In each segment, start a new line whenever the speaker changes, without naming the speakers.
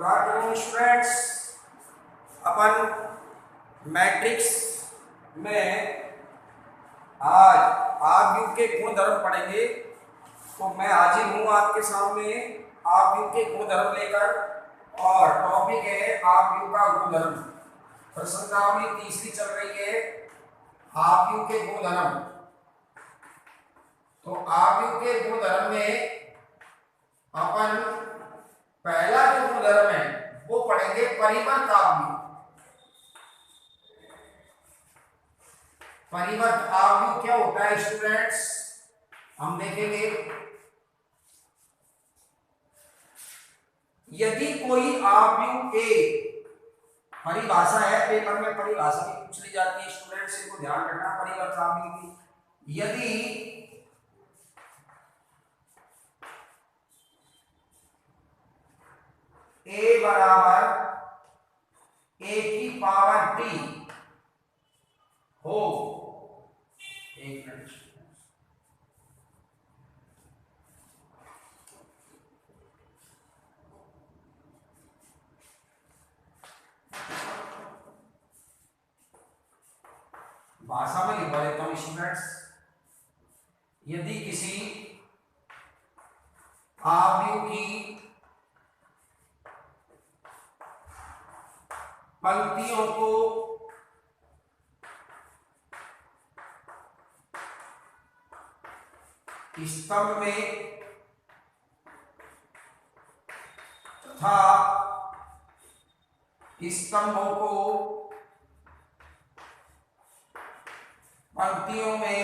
Good afternoon students. अपन matrix में आज आव्यूह के गुणधर्म पढ़ेंगे। तो मैं हाजिर हूँ आपके सामने आव्यूह के गुणधर्म लेकर, और टॉपिक है आव्यूह का गुणधर्म। प्रश्नावली तीसरी चल रही है, आव्यूह के गुणधर्म। तो आव्यूह के गुणधर्म में अपन पहला जो गुणधर्म है वो पढ़ेंगे परिवर्त आव्यूह। परिवर्त आव्यूह क्या होता है स्टूडेंट्स, हम देखेंगे। यदि कोई आव्यूह ए, परिभाषा है, पेपर में परिभाषा भी पूछ ली जाती है स्टूडेंट्स, इनको ध्यान रखना परिवर्त आव्यूह की। यदि ए बराबर ए की पावर टी हो, एक मिनट, भाषा में लिखवा देता हूं स्टूडेंट्स। यदि किसी आव्यूह की पंक्तियों को स्तंभ में तथा स्तंभों को पंक्तियों में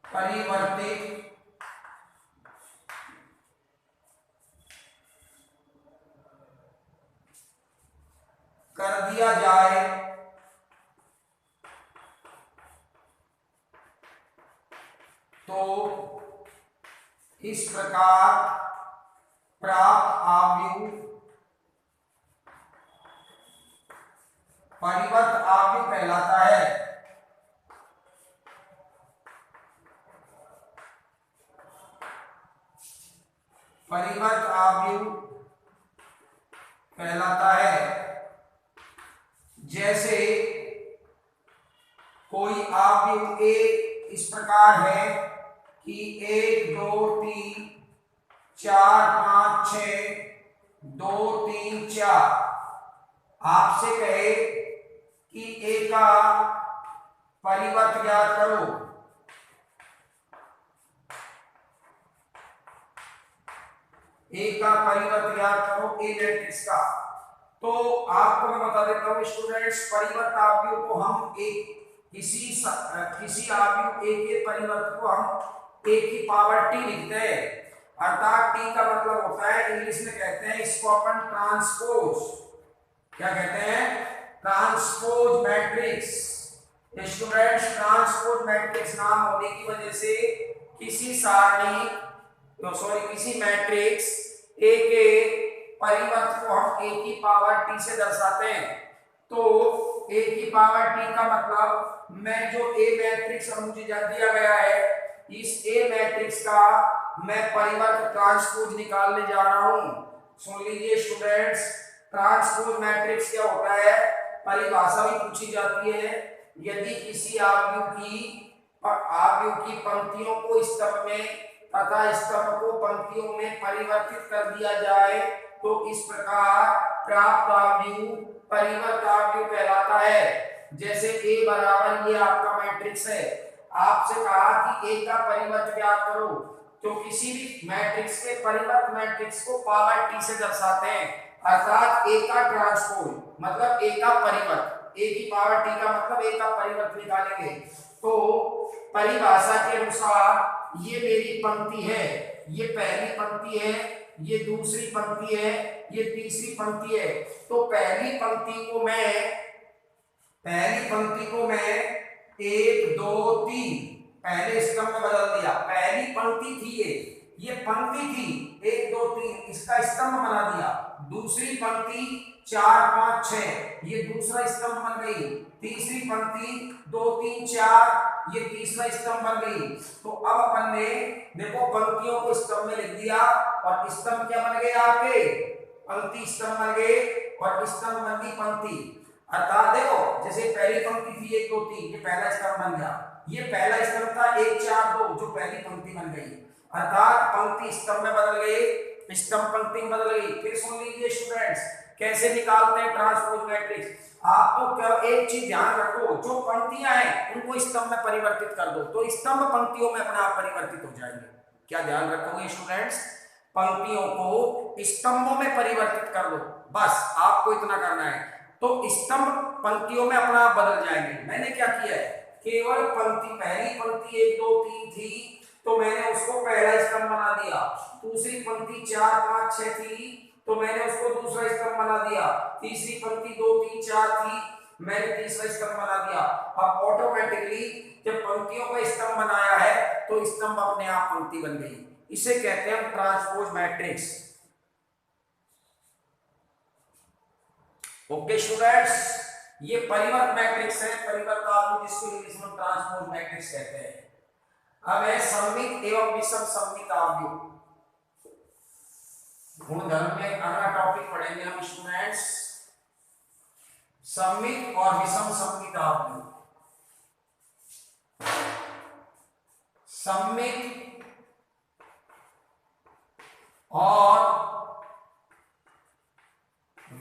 परिवर्तित कर दिया जाए तो इस प्रकार प्राप्त आव्यूह परिवर्त आव्यूह कहलाता है। परिवर्त आव्यूह कहलाता है। जैसे कोई आव्यूह ए इस प्रकार है कि 1 2 3 4 5 6 2 3 4, आपसे कहे कि ए का परिवर्त ज्ञात करो, ए का परिवर्त ज्ञात करो ए मैट्रिक्स का। तो आपको मैं बता देता हूं स्टूडेंट्स, परिवर्त आव्यूह को हम एक किसी आव्यूह ए के परिवर्त को हम ए की पावर टी लिखते हैं। अर्थात टी का मतलब होता है, इंग्लिश में कहते हैं इसको अपन ट्रांसपोज। क्या कहते हैं? Transpose matrix. Students, transpose matrix नाम होने की वजह से किसी सारणी किसी मैट्रिक्स ए के परिवर्त को हम ए की पावर टी से दर्शाते हैं। तो ए की पावर टी का मतलब, मैं जो ए मैट्रिक्स मुझे दिया गया है, इस ए मैट्रिक्स का मैं परिवर्त ट्रांसपोज निकालने जा रहा हूं। सुन लीजिए स्टूडेंट्स, ट्रांसपोज मैट्रिक्स क्या होता है, परिभाषा भी पूछी जाती है। यदि किसी आव्यूह की पंक्तियों को स्तंभ में तथा स्तंभ को पंक्तियों में परिवर्तित कर दिया जाए तो इस प्रकार प्राप्त आव्यूह परिवर्त आव्यूह कहलाता है। जैसे ए बराबर, ये आपका मैट्रिक्स है, आपसे कहा कि ए का परिवर्त ज्ञात करो, तो किसी भी मैट्रिक्स के परिवर्त मैट्रिक्स को पावर टी से दर्शाते हैं। अर्थात ए का ट्रांसपोज मतलब ए का परिवर्त, ए की पावर टी का मतलब ए का परिवर्त निकालेंगे। तो परिभाषा के अनुसार ये मेरी पंक्ति है, ये पहली पंक्ति है, ये दूसरी पंक्ति है, ये तीसरी पंक्ति है। तो पहली पंक्ति को मैं 1 2 3 पहले स्तंभ में बदल दिया। पहली पंक्ति थी ये पंक्ति थी 1 2 3, इसका स्तंभ बना दिया। दूसरी पंक्ति 4 5 6, ये दूसरा स्तंभ बन गई। तीसरी पंक्ति 2 3 4 ये तीसरा स्तंभ बन गई। तो अब अपन ने देखो पंक्तियों को स्तंभ में लिख दिया और स्तंभ क्या बन गए आपके, पंक्ति स्तंभ बन गए और स्तंभ बन गई पंक्ति। अर्थात देखो जैसे पहली पंक्ति थी 1 2 3, ये पहला स्तंभ बन गया, ये पहला स्तंभ था 1 4 2 जो पहली पंक्ति बन गई, अर्थात पंक्ति स्तंभ में बदल गए, स्तंभ पंक्ति में बदल गई। फिर सुन लीजिए स्टूडेंट्स कैसे निकालते हैं ट्रांसपोज मैट्रिक्स। आप तो क्या एक चीज ध्यान रखो, जो पंक्तियां हैं उनको स्तंभ में परिवर्तित कर दो तो स्तंभ पंक्तियों में अपने आप परिवर्तित हो जाएंगे। क्या ध्यान रखोगे स्टूडेंट्स, पंक्तियों को स्तंभों में परिवर्तित कर दो, बस आपको इतना करना है, तो स्तंभ पंक्तियों में अपना आप बदल जाएंगे। मैंने क्या किया है, केवल पंक्ति पहली पंक्ति 1 2 3 थी तो मैंने उसको पहला स्तंभ बना दिया, दूसरी पंक्ति 4 5 6 थी तो मैंने उसको दूसरा स्तंभ बना दिया, तीसरी पंक्ति 2 3 4 थी मैंने तीसरा स्तंभ बना दिया। अब ऑटोमेटिकली जब पंक्तियों का स्तंभ बनाया है तो स्तंभ अपने आप पंक्ति बन गई, इसे कहते हैं ट्रांसपोज मैट्रिक्स। ओके स्टूडेंट्स, ये परिवर्त मैट्रिक्स है, परिवर्त आव्यूह जिसको इंग्लिश में ट्रांसपोज मैट्रिक्स कहते हैं। अब है सममित एवं विषम सममित आव्यूह। गुणधर्म में अगला टॉपिक पढ़ेंगे हम स्टूडेंट्स, सममित और विषम सममित आव्यूह। सममित और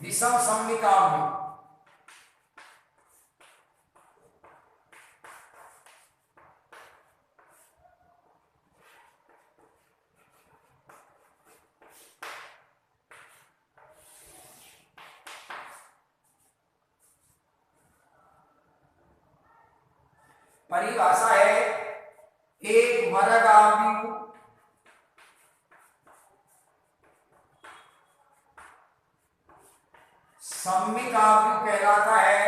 विषम सममित आव्यूह। परिभाषा है एक वर्ग आव्यूह सममित आव्यूह कहलाता है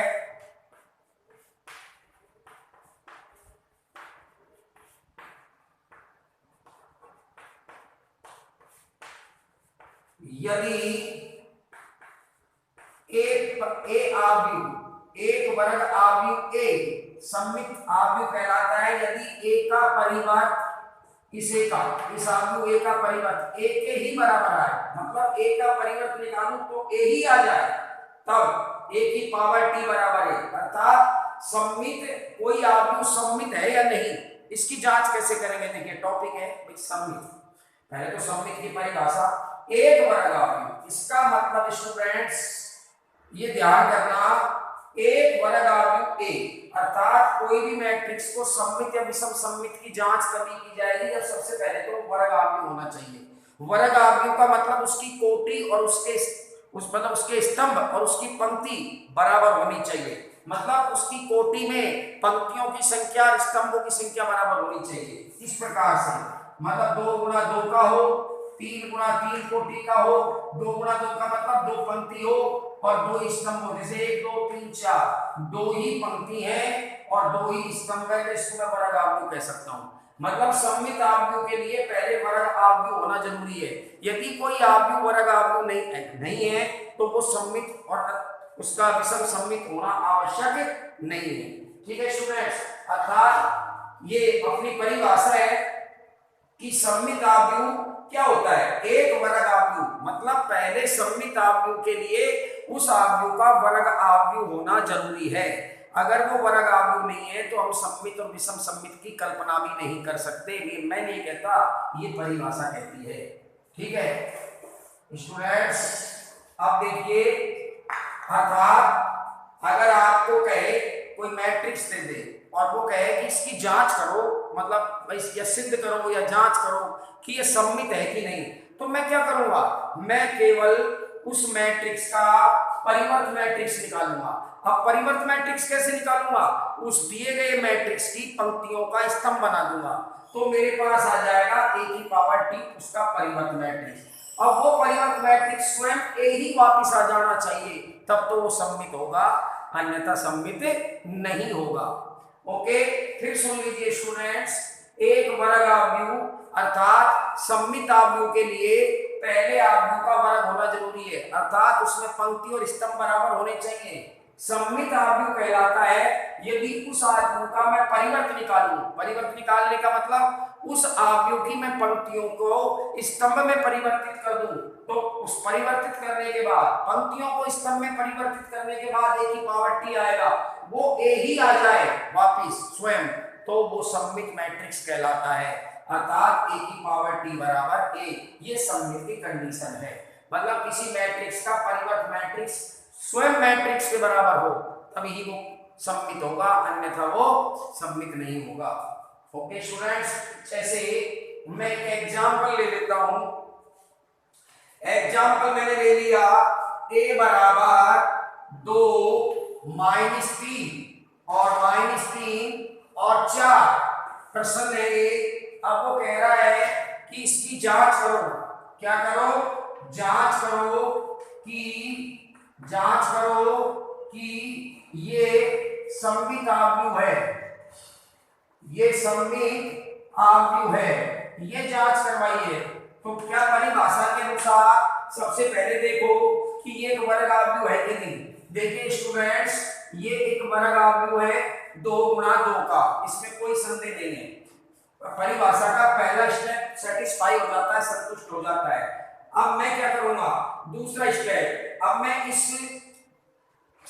यदि एक वर्ग आव्यूह ए सममित आव्यूह कहलाता है यदि ए का परिवर्त इस आव्यूह ए का परिवर्त ए के ही बराबर आए, मतलब ए का परिवर्त निकालूं तो ए ही आ जाए, तब ए की पावर टी बराबर है। अर्थात सममित कोई आव्यूह सममित है या नहीं, इसकी जांच कैसे करेंगे, देखिए टॉपिक है सममित। पहले तो सममित की परिभाषा एक वर्ग आव्यूह, इसका मतलब स्टूडेंट्स ये ध्यान करना, एक वर्ग आव्यूह ए अर्थात कोई भी मैट्रिक्स को सममित या विषम सममित की जांच कभी की जाएगी जब सबसे पहले तो वर्ग आव्यूह होना चाहिए। वर्ग आव्यूह का मतलब उसकी कोटि और उसके स्तंभ और उसकी पंक्ति बराबर होनी चाहिए, मतलब उसकी कोटि में पंक्तियों की संख्या और स्तंभों की संख्या बराबर होनी चाहिए। इस प्रकार से मतलब 2 गुणा 2 का हो, 3 गुणा 3 कोटि का हो, 2 गुणा 2 का मतलब 2 पंक्ति हो और 2 स्तंभ हो, जैसे 1 2 3 4 2 ही पंक्ति है और 2 ही स्तंभ है, तो इसको मैं वर्ग आव्यूह कह सकता हूँ। मतलब सममित आव्यूह के लिए पहले वर्ग आव्यूह होना जरूरी है। यदि कोई आव्यूह वर्ग आव्यूह नहीं है तो वो सममित और उसका विषम सममित होना आवश्यक नहीं है। ठीक है स्टूडेंट्स, अर्थात ये अपनी परिभाषा है कि सममित आव्यूह क्या होता है, एक वर्ग आव्यूह, मतलब पहले सममित आव्यूह के लिए उस आव्यूह का वर्ग आव्यूह होना जरूरी है। अगर वो वर्ग आव्यूह नहीं है तो हम सममित और विषम सममित की कल्पना भी नहीं कर सकते। ये मैं नहीं कहता, ये परिभाषा कहती है। ठीक है स्टूडेंट्स, अब देखिए, अर्थात अगर आपको कहे कोई मैट्रिक्स दे दे और वो कहे कि इसकी जांच करो, मतलब या सिद्ध करो या जांच करो कि ये सममित है कि नहीं, तो मैं क्या करूंगा, मैं केवल उस मैट्रिक्स का परिवर्त मैट्रिक्स निकालूंगा। अब परिवर्त मैट्रिक्स कैसे निकालूंगा, उस दिए गए मैट्रिक्स की पंक्तियों का स्तंभ बना दूंगा, तो मेरे पास आ जाएगा ए की पावर टी उसका परिवर्त मैट्रिक्स। अब वो परिवर्त मैट्रिक्स स्वयं ए ही वापिस आ जाना चाहिए, तब तो वो सममित होगा, अन्यथा सममित नहीं होगा। ओके, फिर सुन लीजिए स्टूडेंट्स, एक वर्ग आव्यूह अर्थात सममित आव्यूह के लिए पहले आव्यूह का वर्ग होना जरूरी है, अर्थात उसमें पंक्ति और स्तंभ बराबर होने चाहिए। सममित अवयव कहलाता है यदि उस अवयव का मैं परिवर्त निकालूं। परिवर्त निकालने का मतलब उस अवयव की मैं पंक्तियों को स्तंभ में परिवर्तित कर दूं, तो उस परिवर्तित करने के बाद पंक्तियों को स्तंभ में परिवर्तित करने के बाद a की पावर t आएगा, वो a ही आ जाए वापिस स्वयं, तो वो सममित मैट्रिक्स कहलाता है। अर्थात a की पावर t बराबर a, ये सममित की कंडीशन है। मतलब किसी मैट्रिक्स का परिवर्त मैट्रिक्स स्वयं मैट्रिक्स के बराबर हो तभी ही वो सममित होगा, अन्यथा वो सममित नहीं होगा। ओके स्टूडेंट्स, जैसे मैं एक एग्जांपल ले लेता हूं। एग्जांपल मैंने ले लिया a बराबर 2 माइनस 3 और माइनस 3 और 4। प्रश्न है ये, अब वो कह रहा है कि इसकी जांच करो। क्या करो? जांच करो कि ये सममित अवयव है, ये सममित अवयव है, ये जांच करवाइए। तो क्या परिभाषा के अनुसार सबसे पहले देखो कि ये एक वर्ग अवयव है कि नहीं। देखिए स्टूडेंट्स, ये एक वर्ग अवयव है 2 गुणा 2 का, इसमें कोई संदेह नहीं है। परिभाषा का पहला स्टेप सेटिस्फाई हो जाता है, संतुष्ट हो जाता है। अब मैं क्या करूंगा? दूसरा स्टेप, अब मैं इस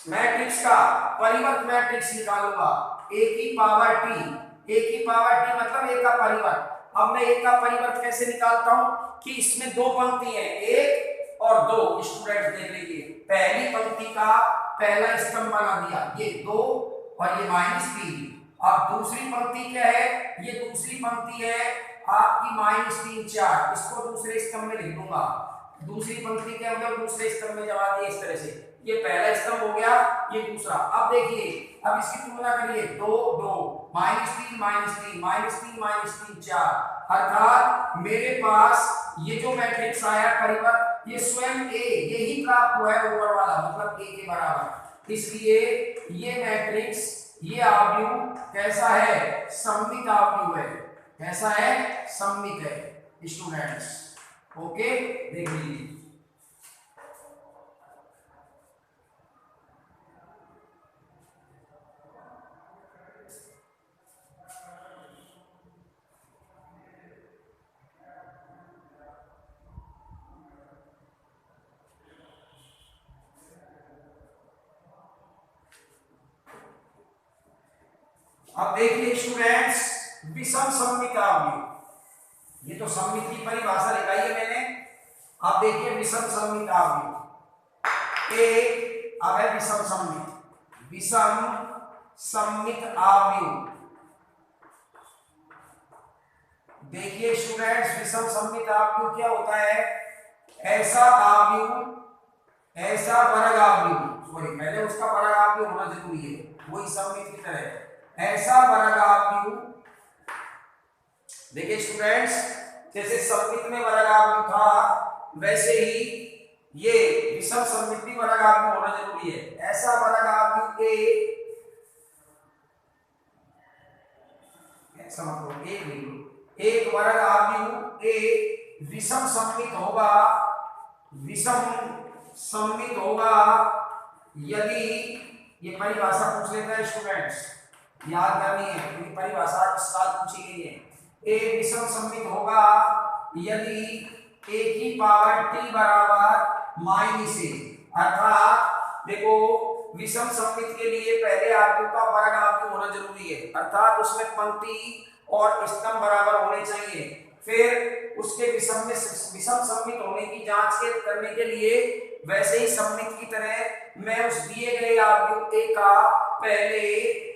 मैट्रिक्स का परिवर्त मैट्रिक्स निकालूंगा। a की पावर t मतलब a का परिवर्त। अब मैं a का परिवर्त कैसे निकालता हूं कि इसमें 2 पंक्ति है, 1 और 2। स्टूडेंट देख लीजिए, पहली पंक्ति का पहला स्तंभ बना दिया, ये 2 और ये माइनस 3। अब दूसरी पंक्ति क्या है? ये दूसरी पंक्ति है आपकी माइनस 3 4, इसको दूसरे स्तंभ में लिख दूंगा। दूसरी पंक्ति के अंदर दूसरे स्तंभ में जमा दिए इस तरह से, ये पहला स्तंभ हो गया, ये दूसरा। अब देखिए, अब इसकी तुलना करिए, 2 2 माइनस 3 माइनस 3 माइनस 3 माइनस 3 4। अर्थात मेरे पास ये जो मैट्रिक्स आया परिवर्त, ये स्वयं a यही प्राप्त हुआ है ऊपर वाला, मतलब a के बराबर। इसलिए ये मैट्रिक्स, ये अवयव कैसा है? सममित अवयव है। कैसा है? सममित है स्टूडेंट्स। ओके, देख लीजिए। अब देखिए स्टूडेंट्स, विषम सममित अवयव, ये तो सममित की परिभाषा लिखाई है मैंने। अब देखिए विषम सममित अवयव, एक अब है विषम सममित, विषम सममित अवयव। देखिए स्टूडेंट्स, विषम सममित अवयव क्या होता है? ऐसा अवयव, ऐसा वर्ग अवयव, सॉरी पहले उसका वर्ग अवयव होना जरूरी है, वही सममित की तरह है। ऐसा वर्ग अवयव, देखिए स्टूडेंट्स, जैसे सममित में वर्ग अवयव था वैसे ही ये विषम सममित भी वर्ग अवयव होना जरूरी है। ऐसा वर्ग अवयव a, ऐसा मतलब एक वर्ग अवयव a विषम सममित होगा, विषम सममित होगा यदि, ये परिभाषा पूछ लेता है स्टूडेंट्स, याद करनी है क्योंकि परिभाषा इस साल पूछी गई है। a विषम सममित होगा यदि a की पावर t बराबर माइनस a। अर्थात देखो, विषम सममित के लिए पहले अवयव का वर्ग अवयव होना जरूरी है, अर्थात उसमें पंक्ति और स्तंभ बराबर होने चाहिए। फिर उसके विषम सममित होने की जांच करने के लिए वैसे ही सममित की तरह मैं उस दिए गए अवयव a का पहले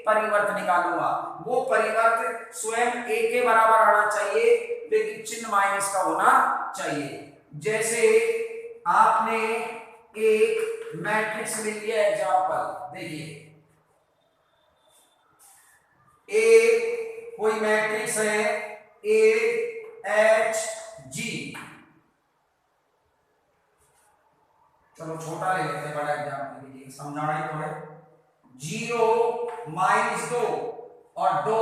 परिवर्त निकालूंगा। वो परिवर्त स्वयं a के बराबर आना चाहिए, लेकिन चिन्ह माइनस का होना चाहिए। जैसे आपने एक मैट्रिक्स ले लिया एग्जांपल, देखिए a कोई मैट्रिक्स है a h g, चलो छोटा ले लेते हैं, बड़ा एग्जांपल लीजिए, समझाना ही तो है। 0 माइनस 2 और 2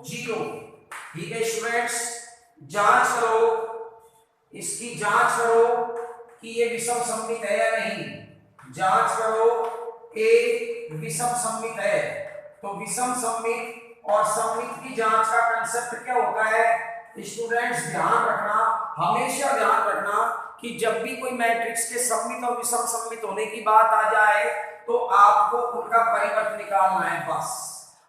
0। ठीक है स्टूडेंट्स, जांच करो, इसकी जांच करो कि ये विषम सममित है या नहीं। जांच करो ए विषम सममित है। तो विषम सममित और सममित की जांच का कंसेप्ट क्या होता है? स्टूडेंट्स ध्यान रखना, हमेशा ध्यान रखना कि जब भी कोई मैट्रिक्स के सममित और विषम सममित होने की बात आ जाए तो आपको उनका परिवर्त निकालना है बस।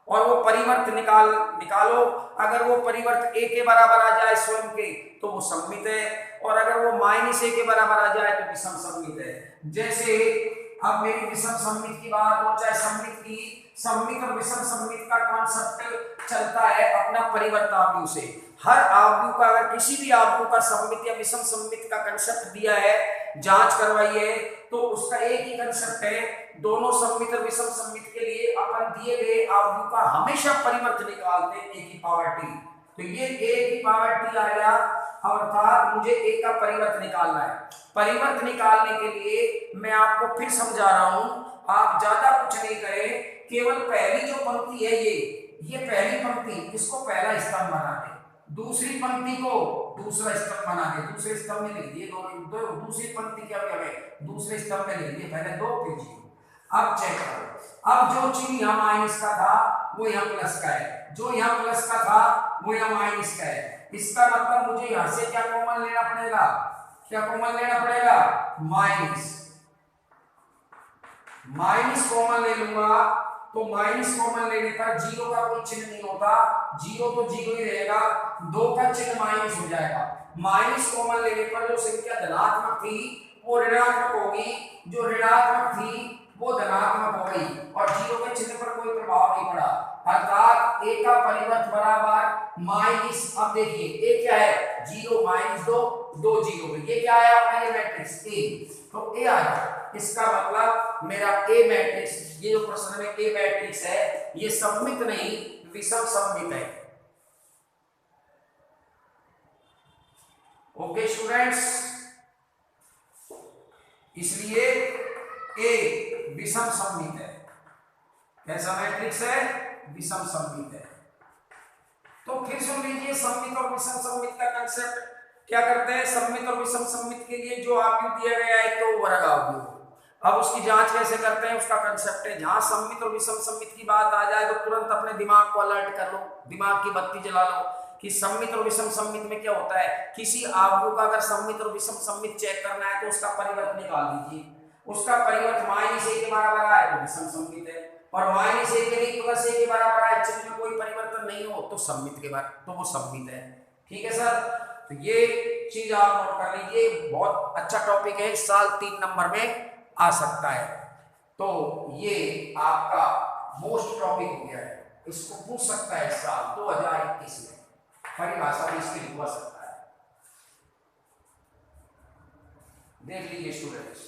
और वो परिवर्त निकालो। अगर वो परिवर्त a के बराबर आ जाए स्वयं के तो वो सममित है, और अगर वो -a के बराबर आ जाए तो विषम सममित है। जैसे अब मेरी विषम सममित की बात हो चाहे सममित की, सममित और विषम सममित का कॉन्सेप्ट चलता है अपना परिवर्त आव्यूह से। हर आव्यूह का, अगर किसी भी आव्यूह का सममित या विषम सममित का कंसेप्ट दिया है, जांच करवाई है, तो उसका एक ही कंसेप्ट है, दोनों सममित और विषम सममित के लिए अपन दिए गए आव्यूह का हमेशा परिवर्त निकालते हैं a की पावर t। तो ये a की पावर t आ गया, अर्थात मुझे a का परिवर्त निकालना है। परिवर्त निकालने के लिए मैं आपको फिर समझा रहा हूं, आप ज्यादा कुछ नहीं करें, केवल पहली जो पंक्ति है ये पहली पंक्ति, इसको पहला स्तंभ बना दे, दूसरी पंक्ति को दूसरा स्तंभ बना दे, दूसरे स्तंभ में लिख दिए दो, दूसरी पंक्ति क्या हमें दूसरे स्तंभ में लिख दिए, पहले 2 फिर 0। अब चेक करो, अब जो चीज यहाँ माइनस का था वो यहाँ प्लस का है, जो यहाँ प्लस का था वो यहाँ माइनस का है। इसका मतलब मुझे यहाँ से क्या कॉमन लेना पड़ेगा? क्या कॉमन लेना पड़ेगा? माइनस कॉमन ले लूंगा, तो माइनस कॉमन लेने पर 0 का कोई चिन्ह नहीं होता, 0 तो 0 ही रहेगा, 2 का चिन्ह माइनस हो जाएगा। माइनस कॉमन लेने पर जो संख्या धनात्मक थी वो ऋणात्मक होगी, जो ऋणात्मक थी वो धनात्मक हो गई, और 0 के चिन्ह पर कोई प्रभाव नहीं पड़ा, अर्थात a का परिवर्त बराबर माइनस। अब देखिए a क्या है? 0 - 2 2 0, ये क्या है आपका? ये मैट्रिक्स a, तो a आ गया। इसका मतलब मेरा a मैट्रिक्स, ये जो प्रश्न में a मैट्रिक्स है ये सममित नहीं विषम सममित है। ओके स्टूडेंट्स, इसलिए a विषम सममित है। कैसा मैट्रिक्स है? विषम सममित है। तो फिर सुन लीजिए सममित और विषम सममित का कांसेप्ट क्या करते हैं। सममित और विषम सममित के लिए जो आव्यूह दिया गया है तो वर्ग आव्यूह, अब उसकी जांच कैसे करते हैं उसका कांसेप्ट है। जहां सममित और विषम सममित की बात आ जाए तो तुरंत अपने दिमाग को अलर्ट कर लो, दिमाग की बत्ती जला लो कि सममित और विषम सममित में क्या होता है। किसी आव्यूह का अगर सममित और विषम सममित चेक करना है तो उसका परिवर्त निकाल दीजिए, उसका परिवर्त -a के बराबर आए तो विषम सममित है, और -a के लिए +a के बराबर आए, चिन्ह में कोई परिवर्तन नहीं हो तो सममित के बराबर, तो वो सममित है। ठीक है सर, तो ये चीज आप नोट कर लीजिए, बहुत अच्छा टॉपिक है, इस साल 3 नंबर में आ सकता है। तो ये आपका मोस्ट टॉपिक हो गया है, इसको पूछ सकता है इस साल 2021 में, परिभाषा भी इसकी लिखवा सकता है। देख लीजिए स्टूडेंट्स,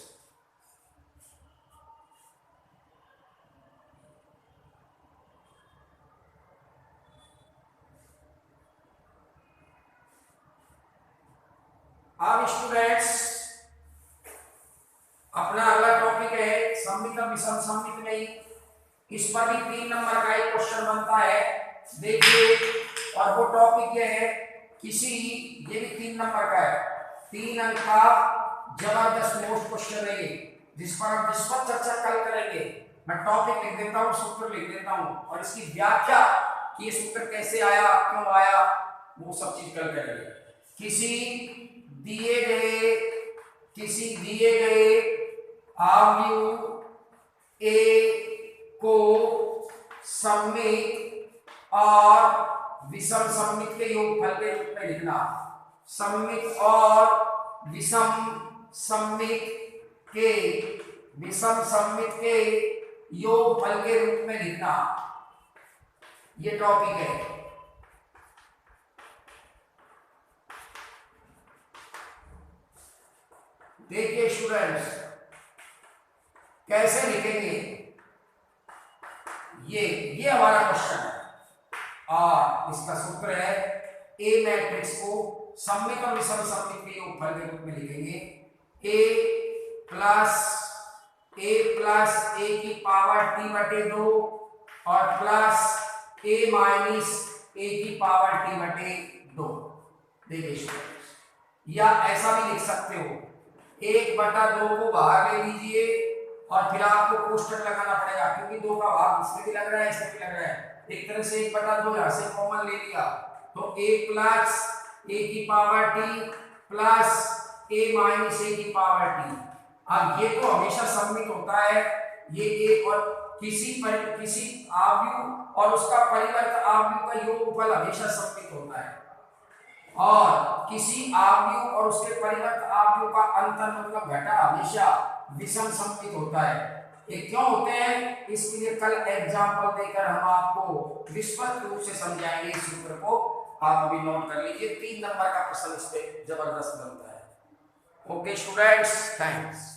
अब स्टूडेंट्स अपना अगला टॉपिक है सममित और विषम सममित में ही, इस पर भी 3 नंबर का एक क्वेश्चन बनता है, देखिए। और वो टॉपिक ये है किसी, ये भी 3 नंबर का है, 3 अंक का जबरदस्त मोस्ट क्वेश्चन है ये, जिस पर चर्चा कल करेंगे। मैं टॉपिक लिख देता हूँ, सूत्र लिख देता हूँ, और इसकी व्याख्या कि ये सूत्र कैसे आया, क्यों आया, वो सब चीज कल करेंगे। किसी दिए गए आव्यूह A को सममित और विषम सममित के योगफल के रूप में लिखना। सममित और विषम सममित के योगफल के रूप में लिखना, ये टॉपिक है। देखिए स्टूडेंट्स कैसे लिखेंगे, ये हमारा क्वेश्चन है, और इसका सूत्र है ए मैट्रिक्स को सममित और विषम सममित के योगफल के रूप में लिखेंगे। a प्लस a की पावर t/2 और प्लस a माइनस a की पावर t/2। देखिए स्टूडेंट्स, या ऐसा भी लिख सकते हो 1/2 को बाहर ले लीजिए और फिर आपको कोष्टक लगाना पड़ेगा, क्योंकि 2 का भाग इसमें भी लग रहा है, इसमें भी लग रहा है। एक तरह से 1/2 यहाँ से कॉमन ले लिया, तो a प्लस a की power t plus a minus a की पावर t। अब ये तो हमेशा सम्मित होता है, ये a और किसी आव्यूह और उसका परिवर्त आव्यूह का योगफल हमेशा सम्मित होता है, और किसी आव्यूह और उसके परिवर्त आव्यूह का अंतर मतलब घटा हमेशा विषम सम्मित होता है। ये क्यों होते हैं, इसके लिए कल एग्जाम्पल देकर हम आपको विस्पष्ट रूप से समझाएंगे इस सूत्र को। आप अभी नोट कर लीजिए, 3 नंबर का प्रश्न इस पे जबरदस्त बनता है। Okay students, thanks.